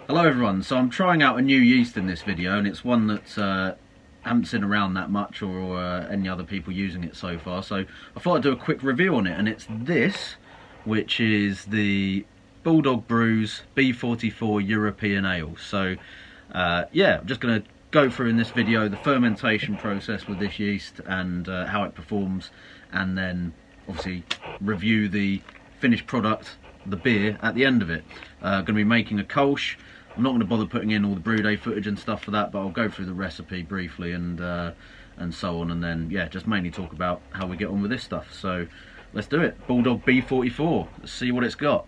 Hello everyone, so I'm trying out a new yeast in this video, and it's one that I haven't seen around that much or any other people using it so far, so I thought I'd do a quick review on it, and it's this, which is the Bulldog Brews B44 European Ale. So yeah, I'm just going to go through in this video the fermentation process with this yeast and how it performs, and then obviously review the finished product, the beer, at the end of it. Going to be making a Kolsch. I'm not going to bother putting in all the brew day footage and stuff for that, but I'll go through the recipe briefly and so on, and then yeah, just mainly talk about how we get on with this stuff. So let's do it. Bulldog B44. Let's see what it's got.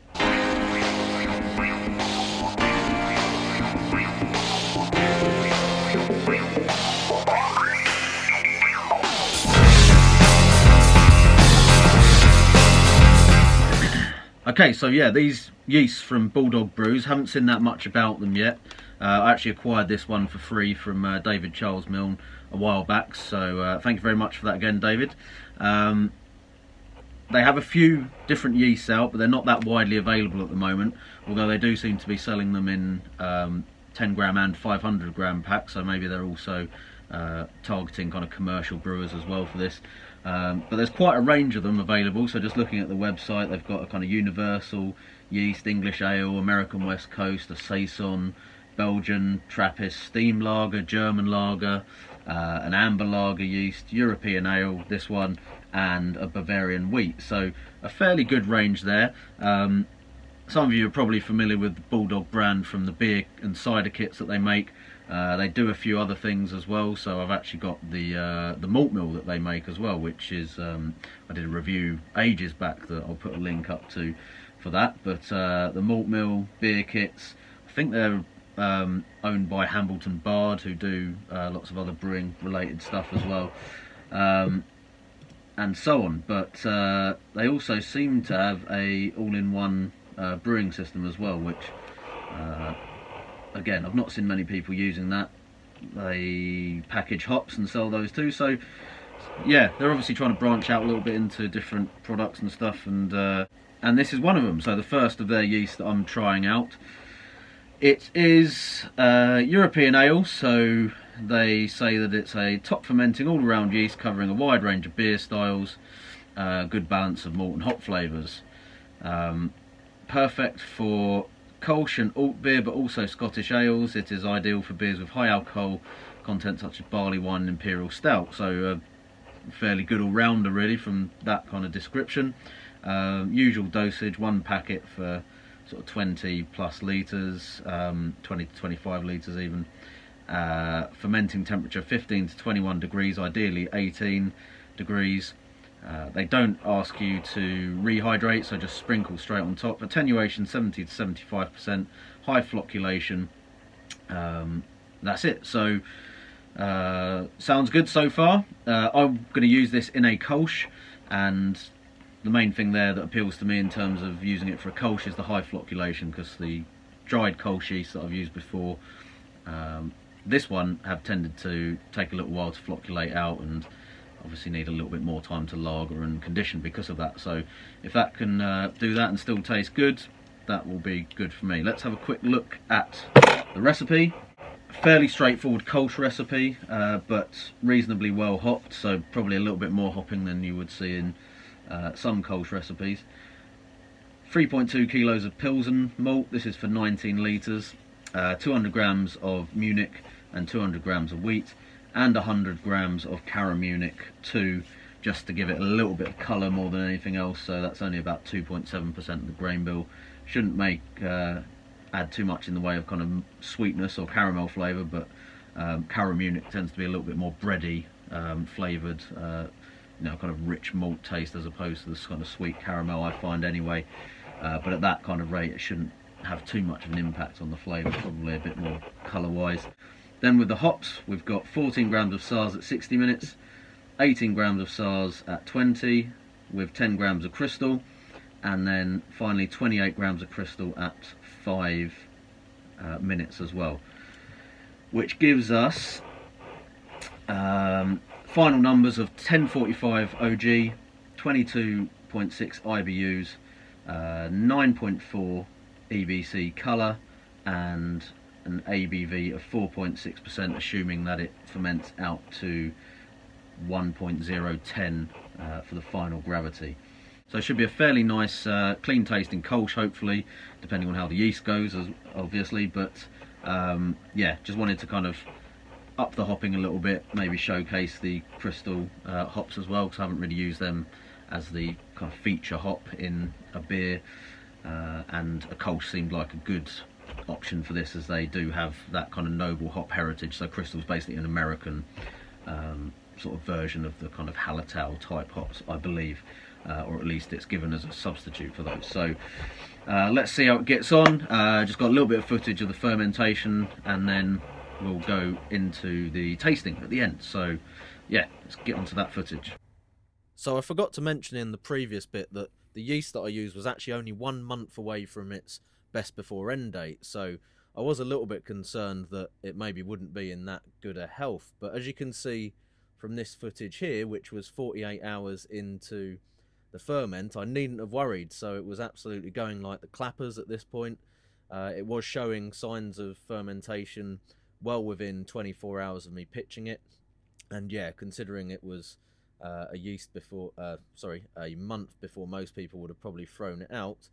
Okay, so yeah, these yeasts from Bulldog Brews, haven't seen that much about them yet. I actually acquired this one for free from David Charles Milne a while back, so thank you very much for that again, David. They have a few different yeasts out, but they're not that widely available at the moment, although they do seem to be selling them in 10 gram and 500 gram packs, so maybe they're also targeting kind of commercial brewers as well for this. But there's quite a range of them available, so just looking at the website, they've got a kind of universal yeast, English ale, American West Coast, a Saison, Belgian Trappist, steam lager, German lager, an amber lager yeast, European ale, this one, and a Bavarian wheat. So a fairly good range there. Some of you are probably familiar with the Bulldog brand from the beer and cider kits that they make. They do a few other things as well, so I've actually got the malt mill that they make as well, which is, I did a review ages back that I'll put a link up to for that, but the malt mill beer kits, I think they're owned by Hambleton Bard, who do lots of other brewing related stuff as well, and so on, but they also seem to have a all-in-one brewing system as well, which again, I've not seen many people using that. They package hops and sell those too, so yeah, they're obviously trying to branch out a little bit into different products and stuff, and this is one of them. So the first of their yeast that I'm trying out, it is European ale, so they say that it's a top fermenting all around yeast covering a wide range of beer styles, good balance of malt and hop flavours, perfect for Kolsch and alt beer, but also Scottish ales. It is ideal for beers with high alcohol content such as barley wine and imperial stout, so fairly good all-rounder really from that kind of description. Usual dosage, one packet for sort of 20 plus litres, 20 to 25 litres even. Fermenting temperature 15 to 21 degrees, ideally 18 degrees. They don't ask you to rehydrate, so just sprinkle straight on top. Attenuation 70 to 75%, high flocculation. That's it. So sounds good so far. I'm going to use this in a Kolsch, and the main thing there that appeals to me in terms of using it for a Kolsch is the high flocculation, because the dried Kolsch yeast that I've used before, this one have tended to take a little while to flocculate out, and obviously need a little bit more time to lager and condition because of that. So if that can do that and still taste good, that will be good for me. Let's have a quick look at the recipe. Fairly straightforward Kolsch recipe, but reasonably well hopped, so probably a little bit more hopping than you would see in some Kolsch recipes. 3.2 kilos of Pilsen malt, this is for 19 litres, 200 grams of Munich and 200 grams of wheat, and 100 grams of Cara Munich 2, just to give it a little bit of colour more than anything else, so that's only about 2.7% of the grain bill. Shouldn't make add too much in the way of kind of sweetness or caramel flavour, but Cara Munich tends to be a little bit more bready, flavoured, you know, kind of rich malt taste as opposed to this kind of sweet caramel I find anyway, but at that kind of rate it shouldn't have too much of an impact on the flavour, probably a bit more colour wise. Then with the hops, we've got 14 grams of Saaz at 60 minutes, 18 grams of Saaz at 20, with 10 grams of crystal, and then finally 28 grams of crystal at 5 minutes as well, which gives us final numbers of 1045 OG, 22.6 IBUs, 9.4 EBC colour, and an ABV of 4.6%, assuming that it ferments out to 1.010 for the final gravity. So it should be a fairly nice, clean tasting Kolsch, hopefully, depending on how the yeast goes, obviously. But yeah, just wanted to kind of up the hopping a little bit, maybe showcase the crystal hops as well, because I haven't really used them as the kind of feature hop in a beer, and a Kolsch seemed like a good option for this, as they do have that kind of noble hop heritage. So crystal's basically an American sort of version of the kind of Hallertau type hops, I believe, or at least it's given as a substitute for those. So let's see how it gets on. Just got a little bit of footage of the fermentation, and then we'll go into the tasting at the end. So yeah, let's get onto that footage. So I forgot to mention in the previous bit that the yeast that I used was actually only 1 month away from its best before end date, so I was a little bit concerned that it maybe wouldn't be in that good a health. But as you can see from this footage here, which was 48 hours into the ferment, I needn't have worried. So it was absolutely going like the clappers at this point. It was showing signs of fermentation well within 24 hours of me pitching it, and yeah, considering it was a month before most people would have probably thrown it out,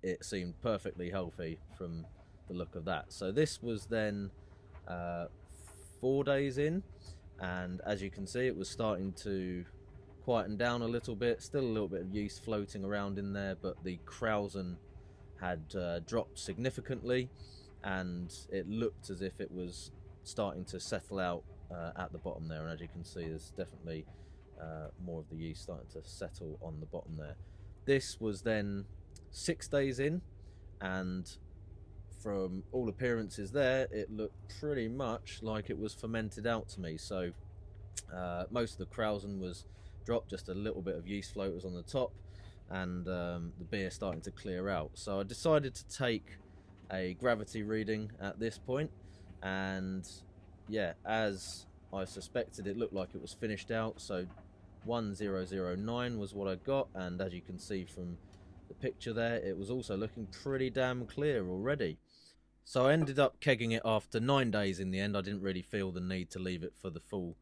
it seemed perfectly healthy from the look of that. So this was then 4 days in, and as you can see, it was starting to quieten down a little bit. Still a little bit of yeast floating around in there, but the krausen had dropped significantly, and it looked as if it was starting to settle out at the bottom there. And as you can see, there's definitely more of the yeast starting to settle on the bottom there. This was then 6 days in, and from all appearances there, it looked pretty much like it was fermented out to me. So most of the krausen was dropped, just a little bit of yeast floaters on the top, and the beer starting to clear out. So I decided to take a gravity reading at this point, and yeah, as I suspected, it looked like it was finished out. So 1009 was what I got, and as you can see from the picture there, it was also looking pretty damn clear already. So I ended up kegging it after 9 days in the end. I didn't really feel the need to leave it for the full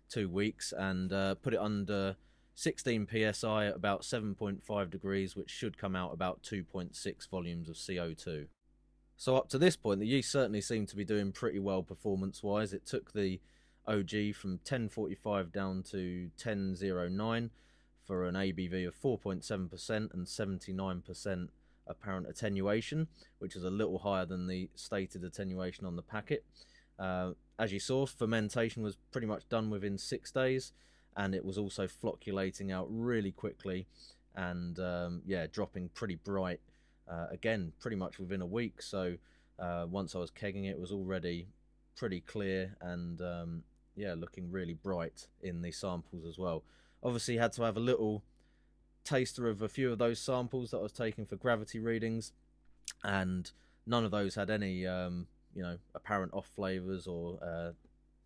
2 weeks, and put it under 16 psi at about 7.5 degrees, which should come out about 2.6 volumes of CO2. So up to this point, the yeast certainly seemed to be doing pretty well performance-wise. It took the OG from 1045 down to 1009 for an ABV of 4.7% and 79% apparent attenuation, which is a little higher than the stated attenuation on the packet. As you saw, fermentation was pretty much done within 6 days, and it was also flocculating out really quickly, and yeah, dropping pretty bright again pretty much within a week. So once I was kegging it, it was already pretty clear, and yeah, looking really bright in the samples as well. Obviously had to have a little taster of a few of those samples that I was taking for gravity readings, and none of those had any you know, apparent off flavors or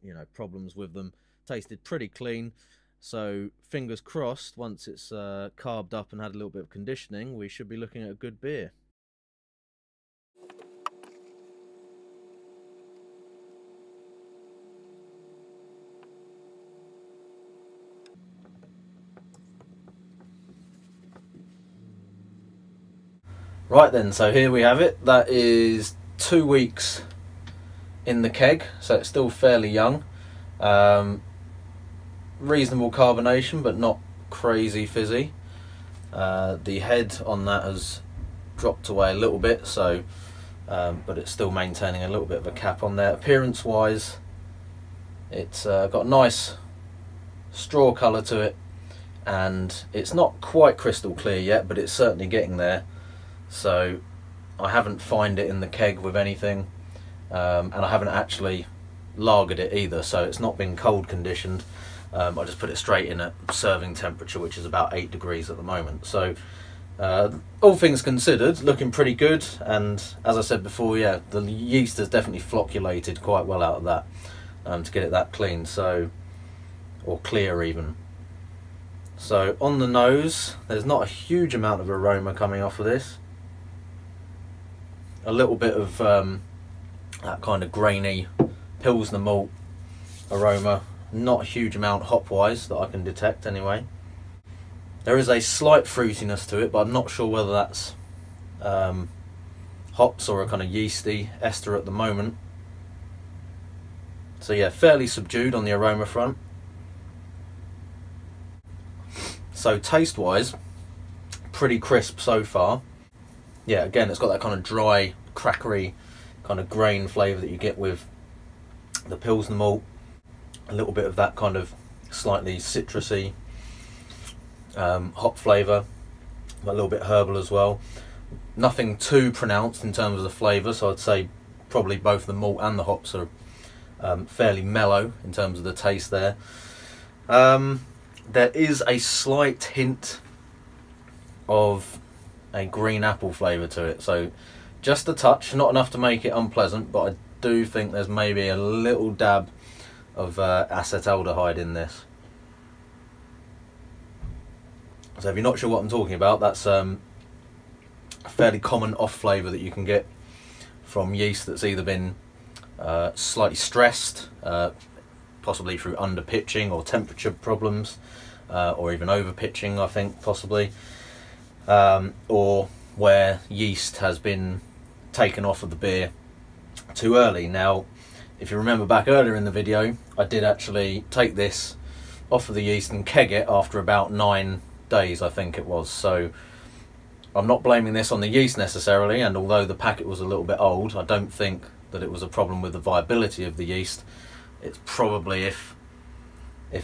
you know, problems with them. Tasted pretty clean. So fingers crossed, once it's carved up and had a little bit of conditioning, we should be looking at a good beer. Right then, so here we have it. That is 2 weeks in the keg, so it's still fairly young. Reasonable carbonation, but not crazy fizzy. The head on that has dropped away a little bit, so but it's still maintaining a little bit of a cap on there. Appearance wise, it's got a nice straw colour to it, and it's not quite crystal clear yet, but it's certainly getting there. So I haven't fined it in the keg with anything, and I haven't actually lagered it either, so it's not been cold conditioned. I just put it straight in at serving temperature, which is about 8 degrees at the moment. So all things considered, looking pretty good. And as I said before, yeah, the yeast has definitely flocculated quite well out of that to get it that clean, so, or clear even. So on the nose, there's not a huge amount of aroma coming off of this. a little bit of that kind of grainy Pilsner malt aroma. Not a huge amount hop-wise that I can detect anyway. There is a slight fruitiness to it, but I'm not sure whether that's hops or a kind of yeasty ester at the moment. So yeah, fairly subdued on the aroma front. So taste-wise, pretty crisp so far. Yeah, again, it's got that kind of dry, crackery kind of grain flavour that you get with the Pilsner malt. A little bit of that kind of slightly citrusy hop flavour, a little bit herbal as well. Nothing too pronounced in terms of the flavour, so I'd say probably both the malt and the hops are fairly mellow in terms of the taste there. There is a slight hint of a green apple flavour to it, so just a touch, not enough to make it unpleasant, but I do think there's maybe a little dab of acetaldehyde in this. So if you're not sure what I'm talking about, that's a fairly common off flavour that you can get from yeast that's either been slightly stressed, possibly through under pitching or temperature problems, or even over pitching, I think possibly, or where yeast has been taken off of the beer too early. Now, if you remember back earlier in the video, I did actually take this off of the yeast and keg it after about 9 days, I think it was. So I'm not blaming this on the yeast necessarily, and although the packet was a little bit old, I don't think that it was a problem with the viability of the yeast. It's probably, if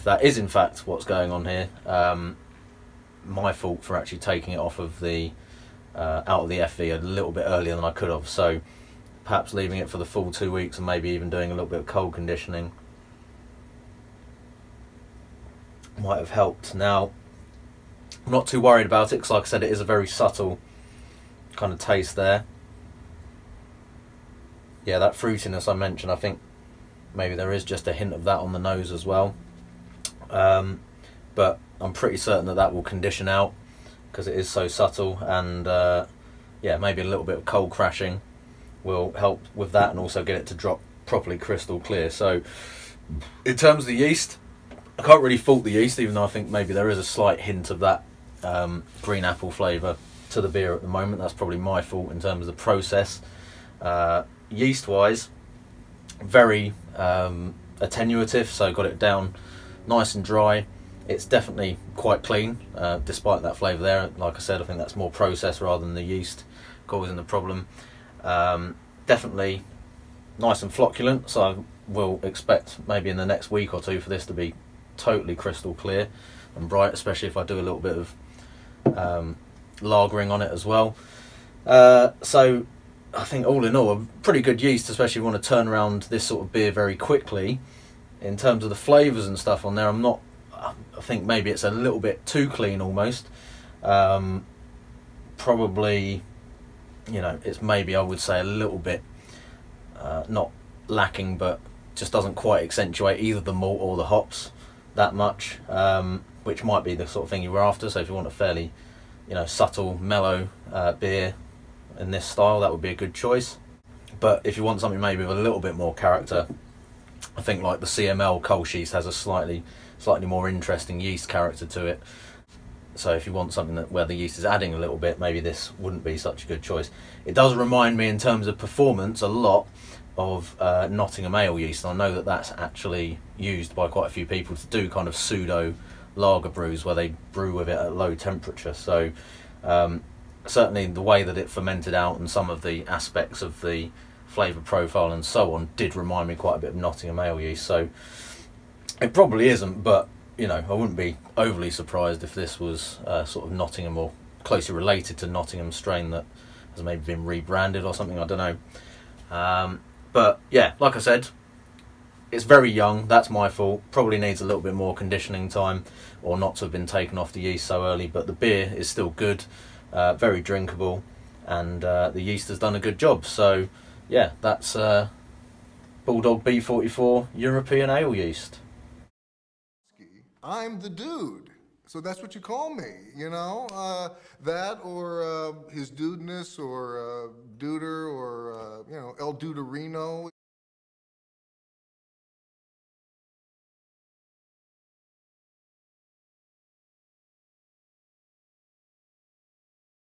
that is in fact what's going on here, my fault for actually taking it off of the out of the FV a little bit earlier than I could have. So perhaps leaving it for the full 2 weeks and maybe even doing a little bit of cold conditioning might have helped. Now, I'm not too worried about it because, like I said, it is a very subtle kind of taste there. Yeah, that fruitiness I mentioned, I think maybe there is just a hint of that on the nose as well. But I'm pretty certain that that will condition out because it is so subtle, and yeah, maybe a little bit of cold crashing will help with that and also get it to drop properly crystal clear. So in terms of the yeast, I can't really fault the yeast, even though I think maybe there is a slight hint of that green apple flavour to the beer at the moment. That's probably my fault in terms of the process. Yeast wise, very attenuative, so got it down nice and dry. It's definitely quite clean, despite that flavour there. Like I said, I think that's more process rather than the yeast causing the problem. Definitely nice and flocculent, so I will expect maybe in the next week or two for this to be totally crystal clear and bright, especially if I do a little bit of lagering on it as well. So I think all in all, a pretty good yeast, especially if you want to turn around this sort of beer very quickly. In terms of the flavours and stuff on there, I think maybe it's a little bit too clean almost. Probably, you know, it's maybe, I would say, a little bit not lacking, but just doesn't quite accentuate either the malt or the hops that much, which might be the sort of thing you were after. So if you want a fairly, you know, subtle, mellow beer in this style, that would be a good choice. But if you want something maybe with a little bit more character, I think like the CML Kolsch yeast has a slightly more interesting yeast character to it. So if you want something where the yeast is adding a little bit, maybe this wouldn't be such a good choice. It does remind me in terms of performance a lot of Nottingham ale yeast. I know that that's actually used by quite a few people to do kind of pseudo lager brews where they brew with it at low temperature. So certainly the way that it fermented out and some of the aspects of the flavour profile and so on did remind me quite a bit of Nottingham ale yeast. So it probably isn't, but you know, I wouldn't be overly surprised if this was sort of Nottingham or closely related to Nottingham strain that has maybe been rebranded or something, I don't know. But yeah, like I said, it's very young, that's my fault. Probably needs a little bit more conditioning time or not to have been taken off the yeast so early, but the beer is still good, very drinkable, and the yeast has done a good job. So yeah, that's Bulldog B44 European Ale yeast. I'm the dude. So that's what you call me, you know? That or his dudeness or Duder or, you know, El Duderino.